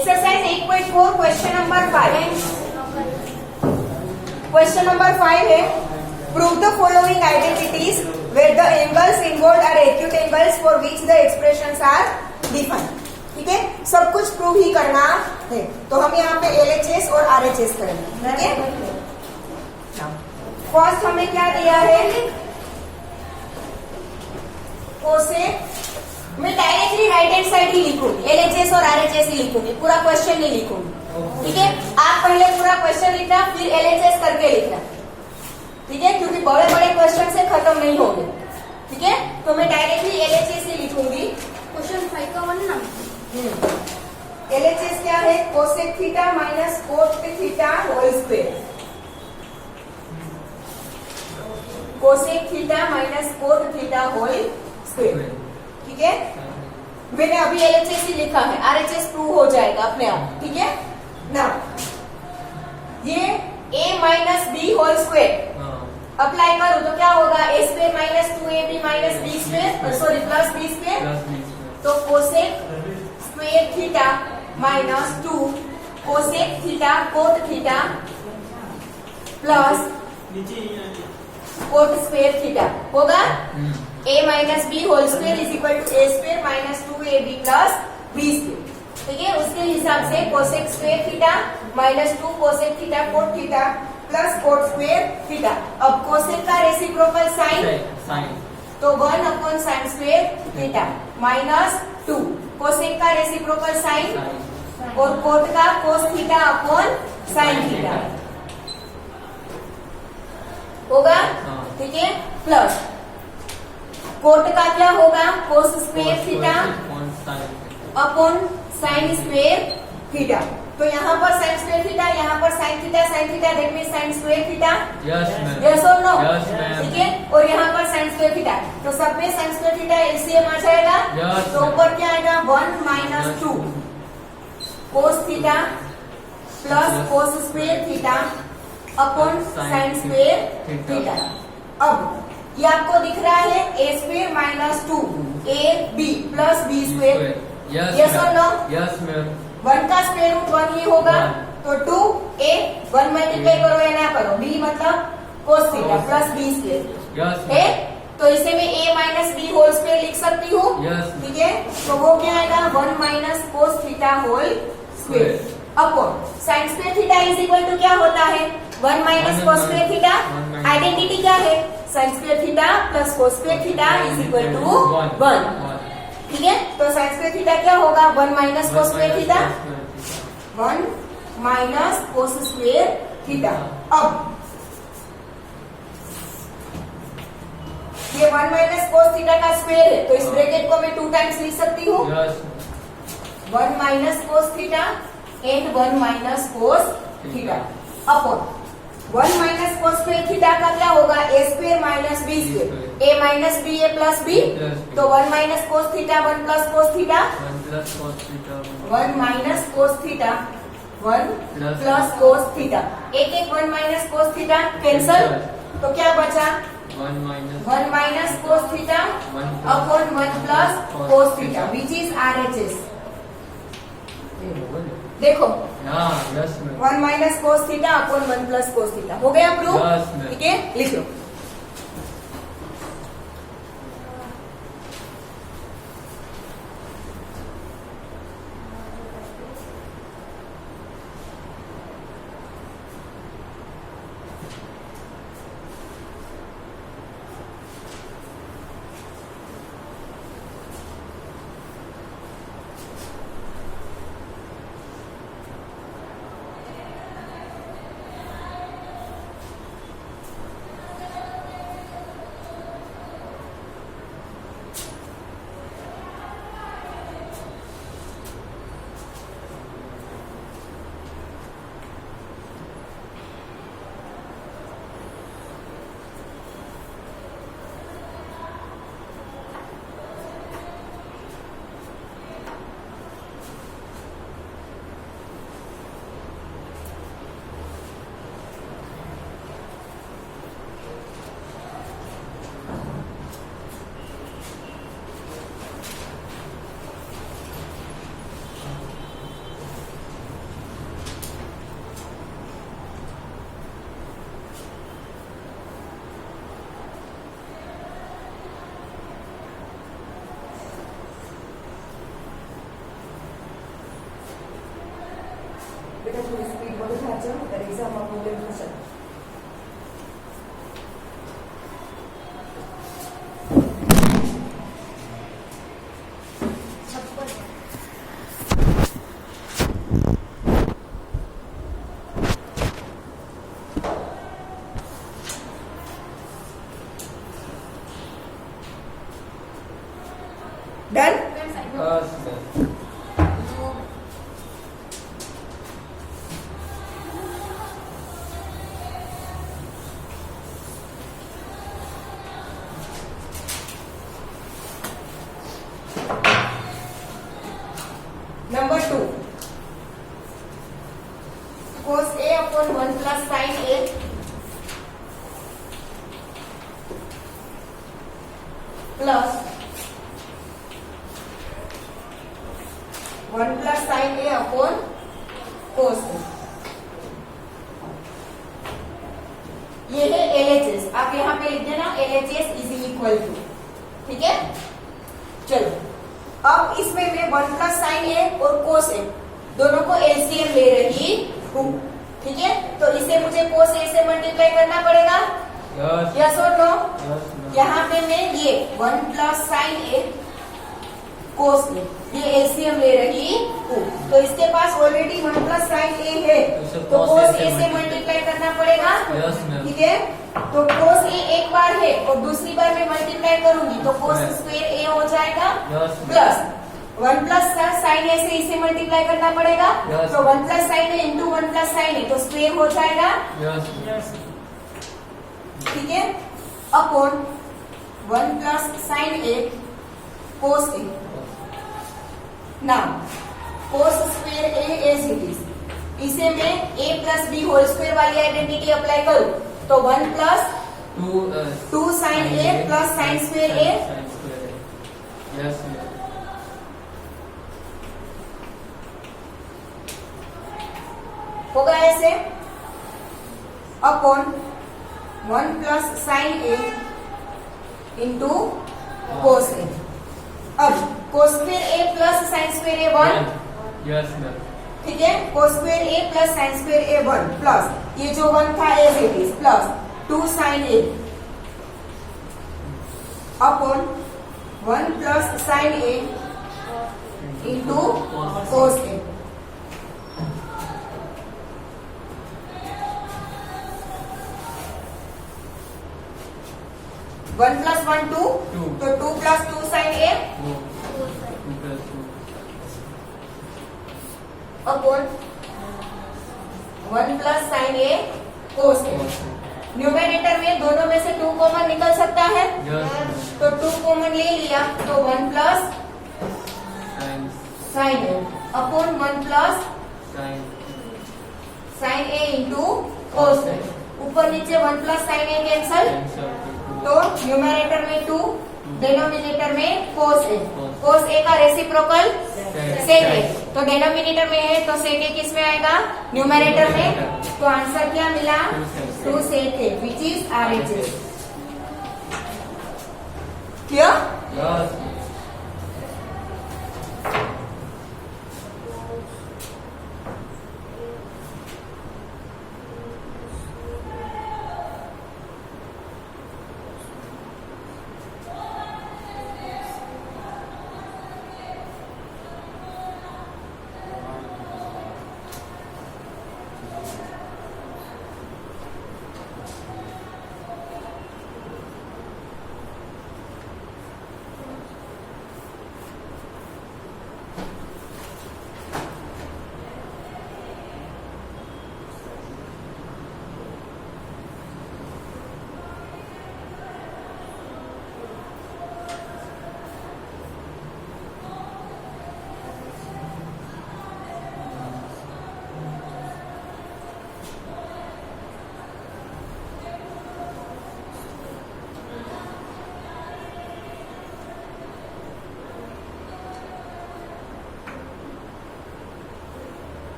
Exercise 8.4 question number 5। Question number 5 है prove the following identities where the angles involved are acute angles for which the expressions are defined. ठीक है, सब कुछ prove ही करना है, तो हम यहाँ पे एलएचएस और आरएचएस करेंगे। ठीक है, फर्स्ट हमें क्या दिया है, कोसेक, मैं डायरेक्टली राइट हैंड साइड ही लिखूंगी, एलएचएस और आरएचएस ही लिखूंगी, पूरा क्वेश्चन नहीं लिखूंगी। ठीक है, आप पहले पूरा क्वेश्चन लिखना फिर एलएचएस करके लिखना। ठीक है, क्योंकि बड़े बड़े क्वेश्चन से खत्म नहीं होंगे। ठीक है, तो मैं डायरेक्टली एलएचएस ही लिखूंगी। क्वेश्चन 5 का 1 ना एलएचएस क्या है, cosec theta minus cot theta whole square. Cosec theta minus cot theta whole square. ठीक है, मैंने अभी एलएचएस ही लिखा है, आरएचएस प्रूव हो जाएगा अपने आप। ठीक है ना, ये a minus B whole square apply करो तो क्या होगा, A square minus 2ab minus B square, sorry plus B square. तो cosec square theta minus 2 cosec theta cot theta plus cot square theta होगा a minus B whole square is equal to A square minus 2ab plus B square. ठीक है, उसके हिसाब से cosec square theta minus 2 cosec theta cot theta plus cot square theta. अब cosec का reciprocal sign तो 1 upon sine square theta minus 2 cosec का reciprocal sign और कोट का कोस थीटा अपॉन साइन थीटा होगा। ठीक है, प्लस कोट का क्या होगा, कोस square theta upon sine square theta. तो यहाँ पर साइन स्क्वायर थीटा, यहाँ पर sign theta that means sign square theta. Yes और नो? ठीक है, और यहाँ पर साइन स्क्वायर थीटा, तो सब में साइन स्क्वायर थीटा एलसीएम आ जाएगा। तो ऊपर क्या आएगा, 1 माइनस 2 cos theta plus cos square theta upon sine square theta. अब ये आपको दिख रहा है A square minus 2 A B plus B square. Yes और नो? Yes ma'am. 1 का स्क्वायर रूट 1 ही होगा, तो 2a 1 मल्टीप्लाई करो या ना करो, b मतलब cos theta plus B square है, तो इसे मैं a minus B whole square लिख सकती हूँ। ठीक है, तो वो क्या आएगा, 1 minus cos theta whole square upon sine square theta is equal to क्या होता है, 1 minus cos square theta. Identity क्या है, sine square theta plus cos square theta is equal to 1। ठीक है, तो साइन स्क्वायर थीटा क्या होगा, 1 minus cos square theta 1 minus cos square theta. अब ये 1 माइनस कोस थीटा का स्क्वायर है, तो इस ब्रैकेट को मैं 2 टाइम्स लिख सकती हूँ, 1 minus cos theta and 1 minus cos theta upon 1 minus cos square theta का क्या होगा, A square minus B square, A minus B A plus B, तो 1 minus cos theta 1 plus cos theta 1 minus cos theta 1 plus cos theta, एक 1 minus cos theta cancel, तो क्या बचा 1 minus cos theta upon 1 plus cos theta which is RHS. देखो 1 minus cos theta upon 1 plus cos theta हो गया proof. ठीक है, लिख लो। बेटा थोड़ी स्पीड बढ़ जाओ, अगर एग्जाम आप बोले तो चल। Done. Yes sir. Number 2, cos A upon 1 plus sin A plus 1 plus sin A upon cos A। ये है LHS, आप यहाँ पे लिख देना LHS इज इक्वल टू, ठीक है। चलो अब इसमें मैं 1 प्लस साइन ए और कोस ए दोनों को एलसीएम ले रही हूँ, ठीक है। तो इसे मुझे कोस ए से मल्टीप्लाई करना पड़ेगा, यस यस और नो। यस यहाँ पे मैं ये 1 प्लस साइन ए कोस ए ये एलसीएम ले रही हूँ, तो इसके पास ऑलरेडी 1 प्लस साइन ए है, तो कोस ए से मल्टीप्लाई करना पड़ेगा, यस मैम। ठीक है। तो कोस ए एक बार है और दूसरी बार मैं मल्टीप्लाई करूंगी तो कोस Yes. स्क्वायर ए हो जाएगा Yes. Plus 1 plus sine A से इसे मल्टीप्लाई करना पड़ेगा, Yes. तो 1 plus sine A into 1 plus sine A तो स्क्वायर हो जाएगा, यस यस ठीक है, upon 1 plus sine A cos A. Now cos square A as it is, इसे मैं A plus B whole square वाली आइडेंटिटी अप्लाई करूं तो 1 plus 2 sine A plus sine square A, yes होगा ऐसे, upon 1 plus sine A into cos A. अब cos square A plus sine square A 1, yes ma'am. ठीक है, cos square A plus sine square A 1 plus ये जो 1 था as it is plus 2 sine A upon 1 plus sine A into cos A. One plus 1 2, तो 2 plus 2 sine A upon 1 plus sine A cos A. Numerator में दोनों में से 2 common निकल सकता है, तो 2 कॉमन ले लिया तो 1 plus sine A upon 1 plus sine A into cos ए। ऊपर नीचे 1 प्लस साइन ए कैंसल, तो न्यूमेरेटर में 2, डिनोमिनेटर में कोस ए। कोस ए का रेसिप्रोकल सेक ए, तो डिनोमिनेटर में है तो सेक ए किस में आएगा, न्यूमेरेटर में। तो आंसर क्या मिला, 2 sec A which is RHS। Clear? Yes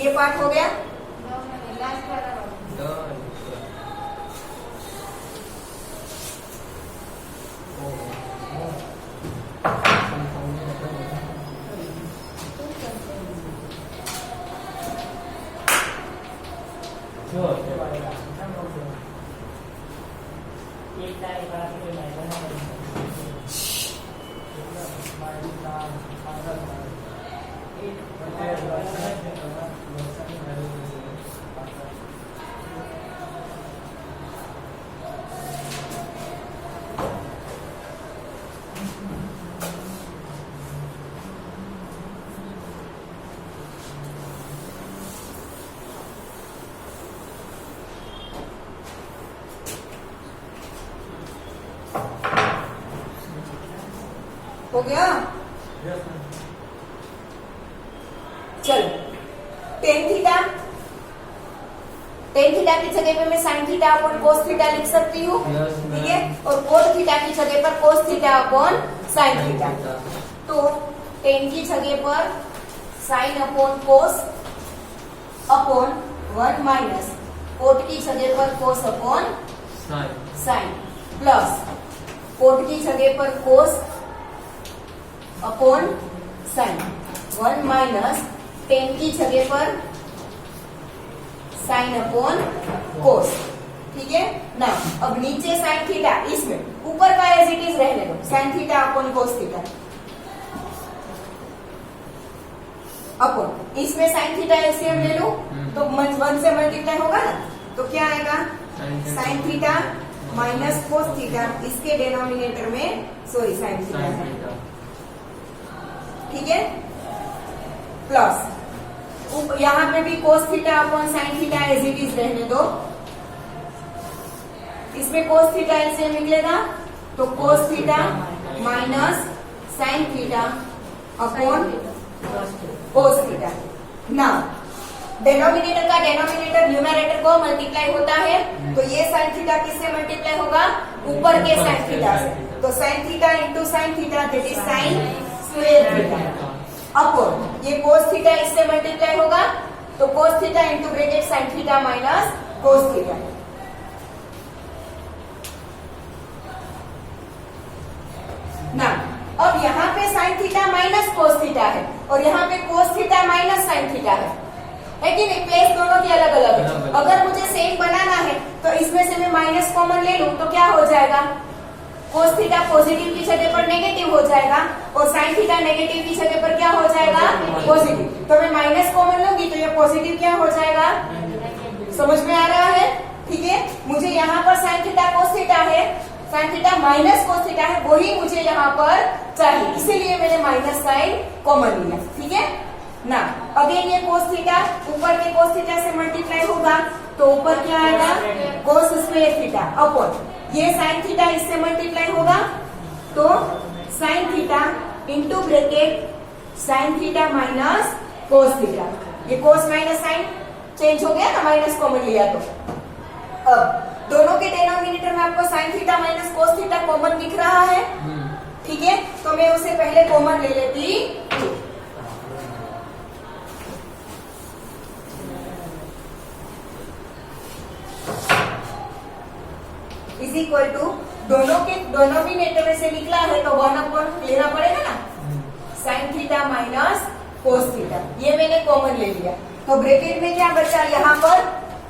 ये पार्ट हो गया। लास्ट वाला बाबू। Done. हो गया। चलो टेन थीटा की जगह पे मैं sign theta upon cos theta लिख सकती हूँ, Yes, ma'am. ठीक है। और कोट थीटा की जगह पर cos theta upon sine theta. तो टेन की जगह पर sine upon cos upon 1 minus cot की जगह पर cos upon Sign. Sine plus cot की जगह पर कोस अपॉन साइन 1 माइनस 10 की जगह पर साइन अपॉन कोस, ठीक है ना। अब नीचे साइन थीटा, इसमें ऊपर का एज इट इज रहने दो, sign theta upon cos theta upon इसमें साइन थीटा एलसीएम ले लो तो 1 से मल्टीप्लाई होगा ना, तो क्या आएगा sine theta minus cos theta, इसके डिनोमिनेटर में सॉरी साइन थीटा Sign है, theta. ठीक है। प्लस यहाँ पे भी cos theta upon sine theta as it is रहने दो। इसमें कोस थीटा एलसीएम निकलेगा तो cos theta minus sine theta upon cos theta. ना डेनोमिनेटर का डेनोमिनेटर न्यूमरेटर को मल्टीप्लाई होता है, तो ये साइन थीटा किससे मल्टीप्लाई होगा, ऊपर के साइन थीटा से। तो sine theta into sine theta that is sign square theta upon ये कोस थीटा इससे मल्टीप्लाई होगा, तो cos theta into bracket sign theta minus cos theta. ना अब यहाँ पे sign theta minus cos theta है और यहाँ पे कोस थीटा माइनस साइन थीटा है कि नहीं। प्लेस दोनों की अलग अलग है। अगर मुझे सेम बनाना है तो इसमें से मैं माइनस कॉमन ले लूं तो क्या हो जाएगा, कोस थीटा पॉजिटिव की जगह पर नेगेटिव हो जाएगा और साइन थीटा नेगेटिव की जगह पर क्या हो जाएगा, पॉजिटिव। तो मैं माइनस कॉमन लूंगी तो ये पॉजिटिव क्या हो जाएगा, समझ में आ रहा है, ठीक है। मुझे यहाँ पर साइन थीटा कोस थीटा है, sign theta minus cos theta है, वही मुझे यहाँ पर चाहिए, इसीलिए मैंने माइनस साइन कॉमन लिया, ठीक है ना। अगेन ये कोस थीटा ऊपर के कोस थीटा से मल्टीप्लाई होगा तो ऊपर क्या आएगा, कोस स्क्वायर थीटा अपॉन ये साइन थीटा इससे मल्टीप्लाई होगा तो sine theta into bracket sign theta minus cos theta. ये कोस माइनस साइन चेंज हो गया ना, माइनस कॉमन लिया तो। अब दोनों के डिनोमिनेटर में आपको sign theta minus cos theta common दिख रहा है, ठीक है। तो मैं उसे पहले कॉमन ले लेती हूँ। इज इक्वल टू दोनों के डिनोमिनेटर में से निकला है तो 1 अपॉन लेना पड़ेगा ना, sign theta minus cos theta, ये मैंने कॉमन ले लिया। तो ब्रैकेट में क्या बचा यहाँ पर,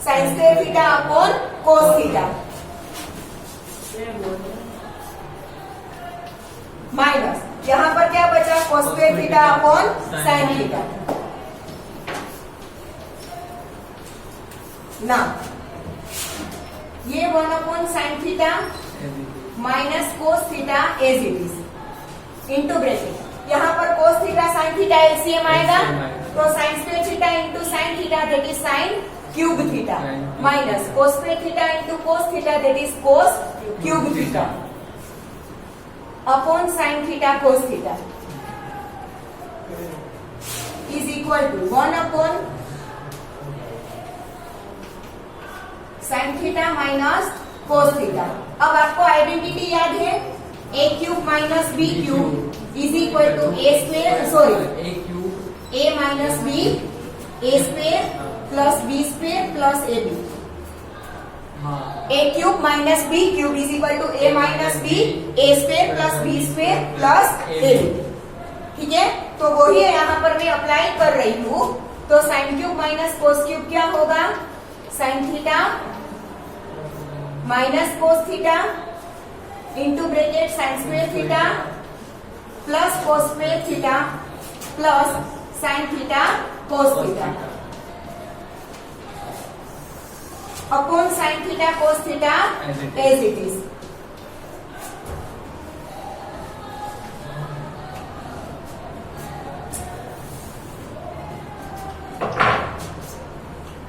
sine square theta upon cos theta minus यहाँ पर क्या बचा, cos square theta upon sine theta. ना ये 1 upon sine theta minus cos theta as it is into bracket, यहाँ पर cos theta sine theta LCM आएगा तो sine square theta into sine theta that is sine cube theta minus cos square theta into cos theta that is cos cube theta upon sine theta cos theta is equal to 1 upon sine theta minus cos theta. अब आपको identity याद है, A cube minus B cube is equal to A square, sorry A cube A minus B A square plus B square plus A B. हाँ A cube minus B cube is equal to A minus B, A square plus B square plus A B. ठीक है, तो वही यहाँ पर मैं apply कर रही हूँ। तो sine cube minus cos cube क्या होगा? Sine theta minus cos theta into bracket sine square theta plus cos square theta plus sine theta cos theta upon sine theta cos theta as it is.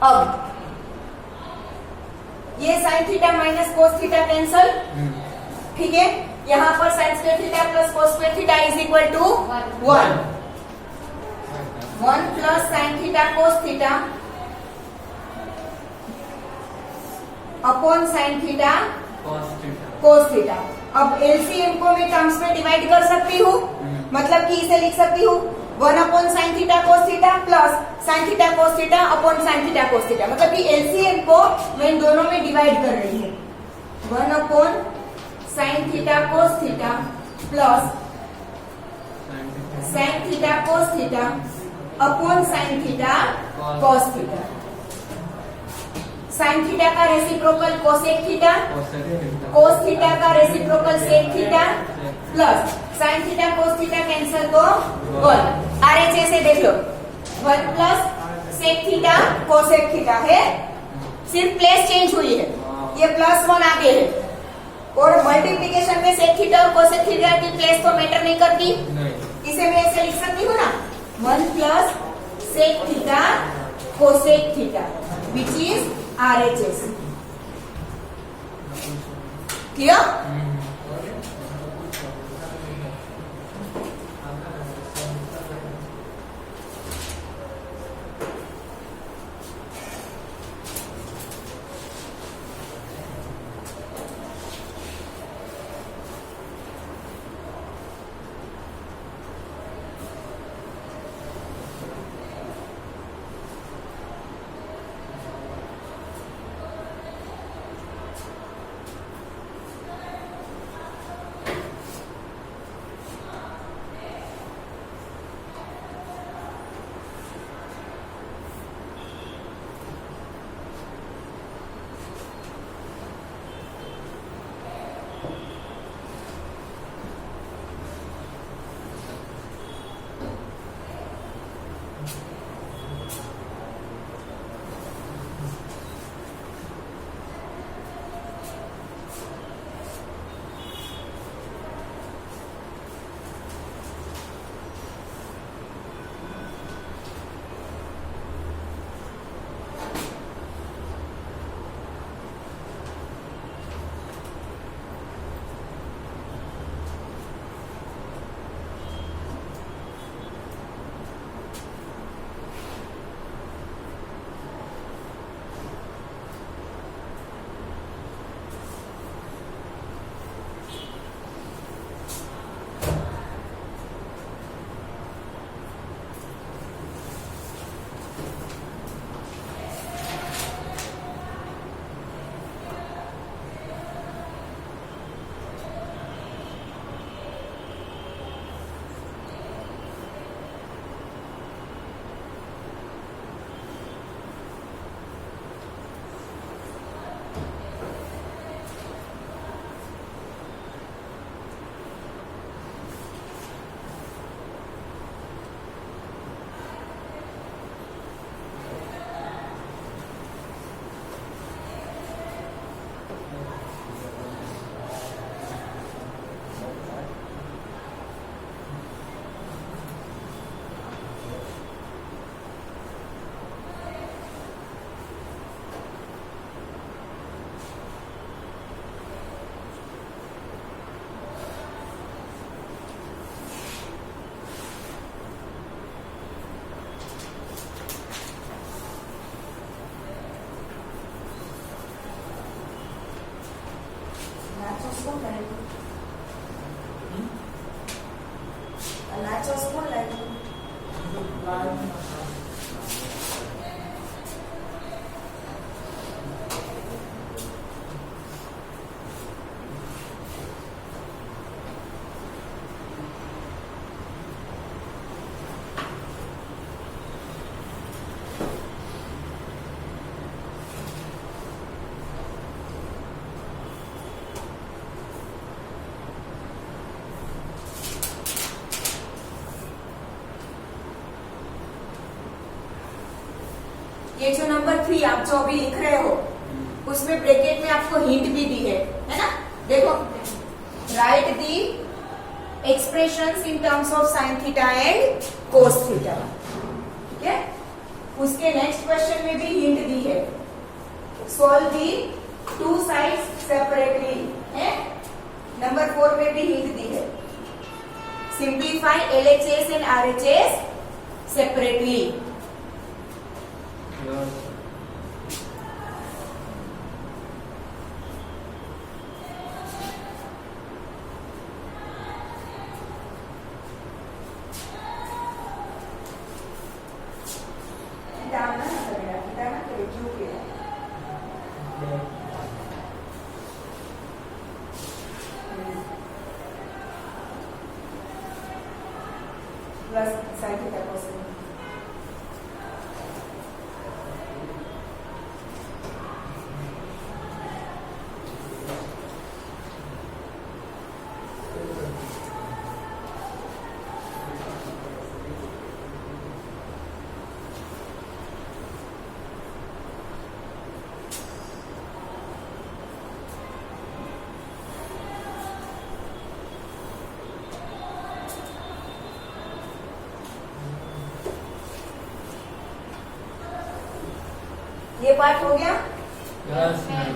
अब ये sine theta minus cos theta cancel. ठीक है, यहाँ पर sine square theta plus cos square theta is equal to 1 plus sine theta cos theta upon sine theta cos theta. अब LCM को मैं terms में डिवाइड कर सकती हूँ, मतलब कि इसे लिख सकती हूँ 1 upon sine theta cos theta plus sine theta cos theta upon sine theta cos theta. मतलब कि एलसीएम को मैं इन दोनों में डिवाइड कर रही हूँ। 1 upon sine theta cos theta plus sine theta cos theta upon sine theta cos theta. Sine theta का reciprocal cosec theta, cos theta का reciprocal sec theta plus sine theta cos theta cancel तो 1। RHS से देख लो 1 plus sec theta cosec theta है, सिर्फ place change हुई है, ये +1 आगे है। और मल्टीप्लीकेशन में सेक थीटा और कोसेक थीटा की प्लेस तो मैटर नहीं करती, इसे मैं ऐसे लिख सकती हूँ ना 1 plus sec theta cosec theta which is RHS। Clear? Nachos pun lagi. ये जो नंबर 3 आप जो अभी लिख रहे हो उसमें ब्रैकेट में आपको हिंट भी दी है ना? देखो, right the expressions in terms of sine theta and cos theta. ठीक है, उसके नेक्स्ट क्वेश्चन में भी हिंट दी है, solve the two sides separately है। नंबर 4 में भी हिंट दी है, simplify LHS and RHS separately. Plus sine theta cos theta. ये पार्ट हो गया। Yes ma'am.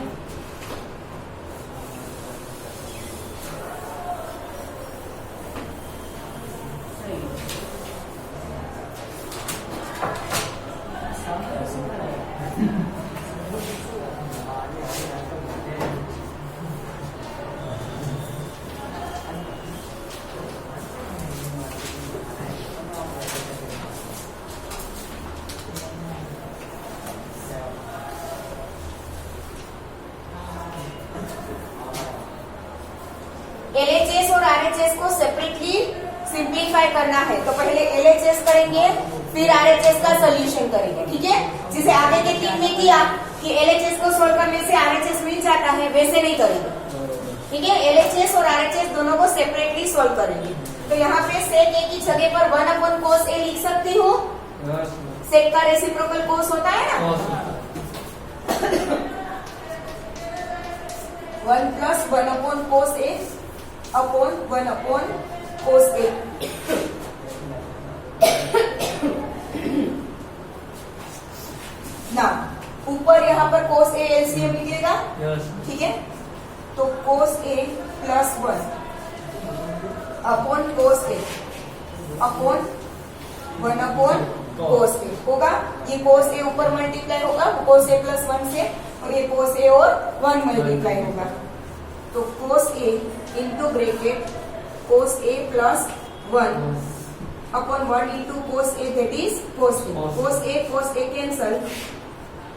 LHS और RHS को सेपरेटली सिंप्लीफाई करना है, तो पहले LHS करेंगे फिर RHS का सोल्यूशन करेंगे। ठीक है, जिसे आगे के 3 में किया कि LHS को सोल्व करने से RHS मिल जाता है, वैसे नहीं करेंगे। ठीक है, LHS और RHS दोनों को सेपरेटली सोल्व करेंगे। तो यहाँ पे सेक A की जगह पर 1/cos A लिख सकती हूँ। सेक का रेसिप्रोकल कोस होता है ना, 1 + 1/cos A upon 1/cos A। ना ऊपर यहाँ पर cos A LCM निकलेगा। ठीक है, तो cos A + 1 upon cos A upon 1/cos A होगा। ये cos A ऊपर मल्टीप्लाई होगा cos A + 1 से, और ये cos A और 1 मल्टीप्लाई होगा। तो cos A into bracket cos A + 1 upon 1 into cos A, that is cos A। cos A cancel,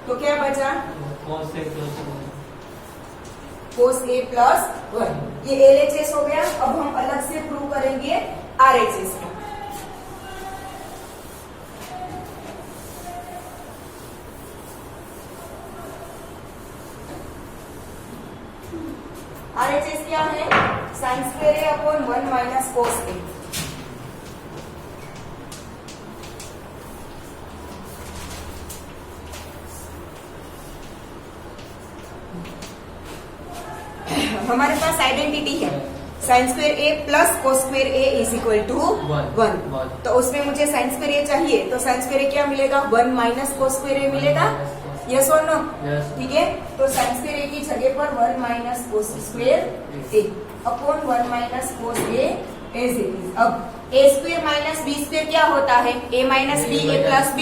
तो क्या बचा? cos A + 1। ये LHS हो गया। अब हम अलग से प्रूव करेंगे RHS को। RHS क्या है? sin² A upon 1 - cos A। हमारे पास आइडेंटिटी है sin² A + cos² A = 1। तो उसमें मुझे sin² A चाहिए, तो sin² A क्या मिलेगा? 1 - cos² A मिलेगा। यस और नो? ठीक है, तो sin² A की जगह पर 1 - cos² A upon 1 - cos A as it is. अब A² - B² क्या होता है? A - B A + B।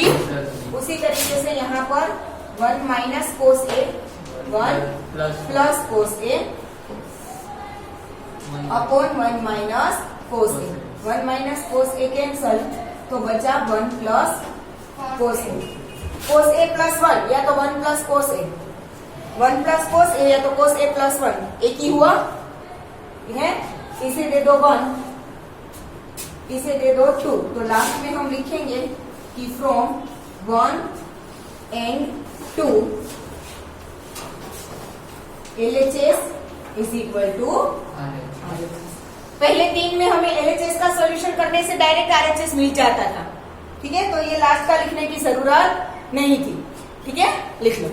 उसी तरीके से यहाँ पर 1 - cos A 1 + cos A upon 1 - cos A। 1 - cos A cancel, तो बचा 1 + cos A। cos A + 1 या तो 1 + cos A, 1 + cos A या तो cos A + 1 एक ही हुआ है। इसे दे दो 1, इसे दे दो 2, तो लास्ट में हम लिखेंगे कि फ्रॉम 1 and 2 LHS = पहले 3 में हमें LHS का सॉल्यूशन करने से डायरेक्ट RHS मिल जाता था। ठीक है, तो ये लास्ट का लिखने की जरूरत नहीं थी। ठीक है, लिख लो।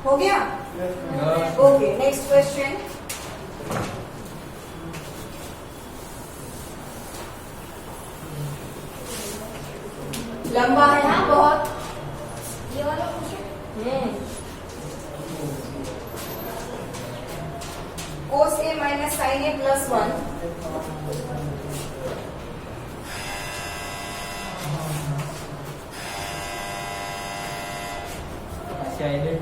हो गया? Okay, next question. लंबा है हाँ बहुत। ये वाला question cos a minus sine A plus 1 sine A